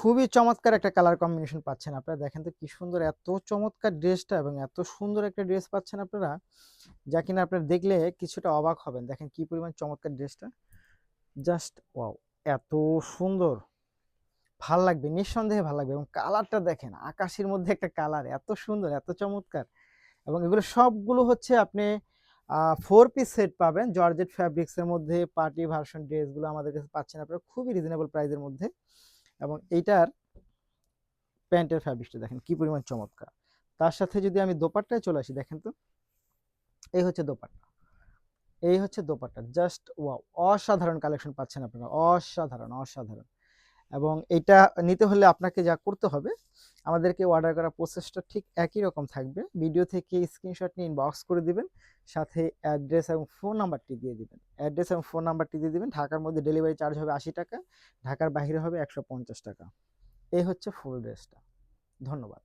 খুবই চমৎকার একটা কালার কম্বিনেশন পাচ্ছেন আপনারা। দেখেন তো কি সুন্দর এত চমৎকার ড্রেসটা এবং এত সুন্দর একটা ড্রেস পাচ্ছেন আপনারা, যা কিনা আপনারা দেখলে কিছুটা অবাক হবেন। দেখেন কি পরিমাণ চমৎকার ড্রেসটা। Just wow! এত সুন্দর। ভাল লাগবে, নিঃসন্দেহে ভাল লাগবে এবং কালারটা দেখেন আকাশের মধ্যে একটা কালার এত সুন্দর, এত চমৎকার এবং এগুলো সবগুলো হচ্ছে আপনি 4 পিস সেট পাবেন জর্জেট ফ্যাব্রিক্স এর মধ্যে পার্টি ভার্সন ড্রেসগুলো আমাদের কাছে পাচ্ছেন আপনারা খুবই রিজনেবল প্রাইসের মধ্যে এবং এইটার প্যান্টের ফ্যাব্রিক্সটা দেখেন কি পরিমাণ চমৎকার। তার সাথে যদি আমি দোপাট্টায় চলে আসি দেখেন তো, এই হচ্ছে দোপাট্টা। এই হচ্ছে দোপাট্টা। Just wow! অসাধারণ কালেকশন পাচ্ছেন আপনারা। অসাধারণ, অসাধারণ। এবং এইটা নিতে হলে আপনাকে যা করতে হবে, আমাদেরকে অর্ডার করার প্রসেসটা ঠিক একই রকম থাকবে। ভিডিও থেকে স্ক্রিনশট নিয়ে ইনবক্স করে দিবেন। সাথে অ্যাড্রেস এবং ফোন নাম্বারটি দিয়ে দিবেন। অ্যাড্রেস এবং ফোন নাম্বারটি দিয়ে দিবেন। ঢাকার মধ্যে ডেলিভারি চার্জ হবে ৳৮০, ঢাকার বাইরে হবে ৳১৫০। এই হচ্ছে ফুল ড্রেসটা। ধন্যবাদ।